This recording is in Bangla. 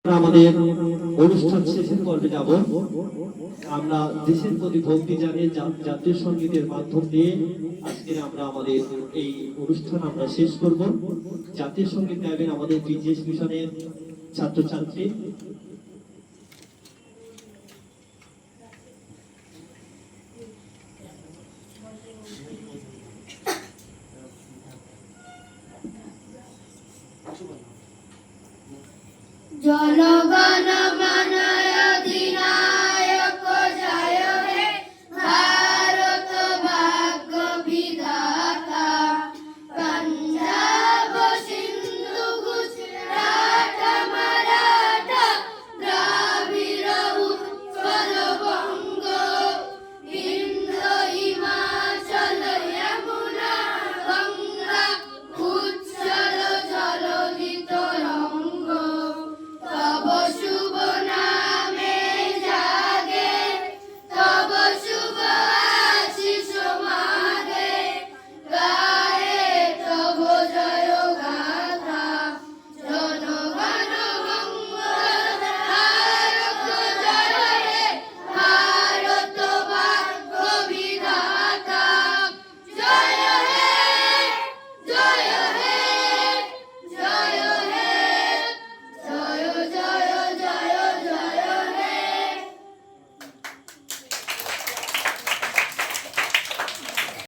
আমাদের অনুষ্ঠান শেষের পর্বে যাব। আমরা দেশের প্রতি ভক্তি জানিয়ে জাতীয় সঙ্গীতের মাধ্যম দিয়ে আজকে আমরা আমাদের এই অনুষ্ঠান আমরা শেষ করব। জাতীয় সঙ্গীত গাইবেন আমাদের বিজেএস মিশনের ছাত্রছাত্রী। জনগণ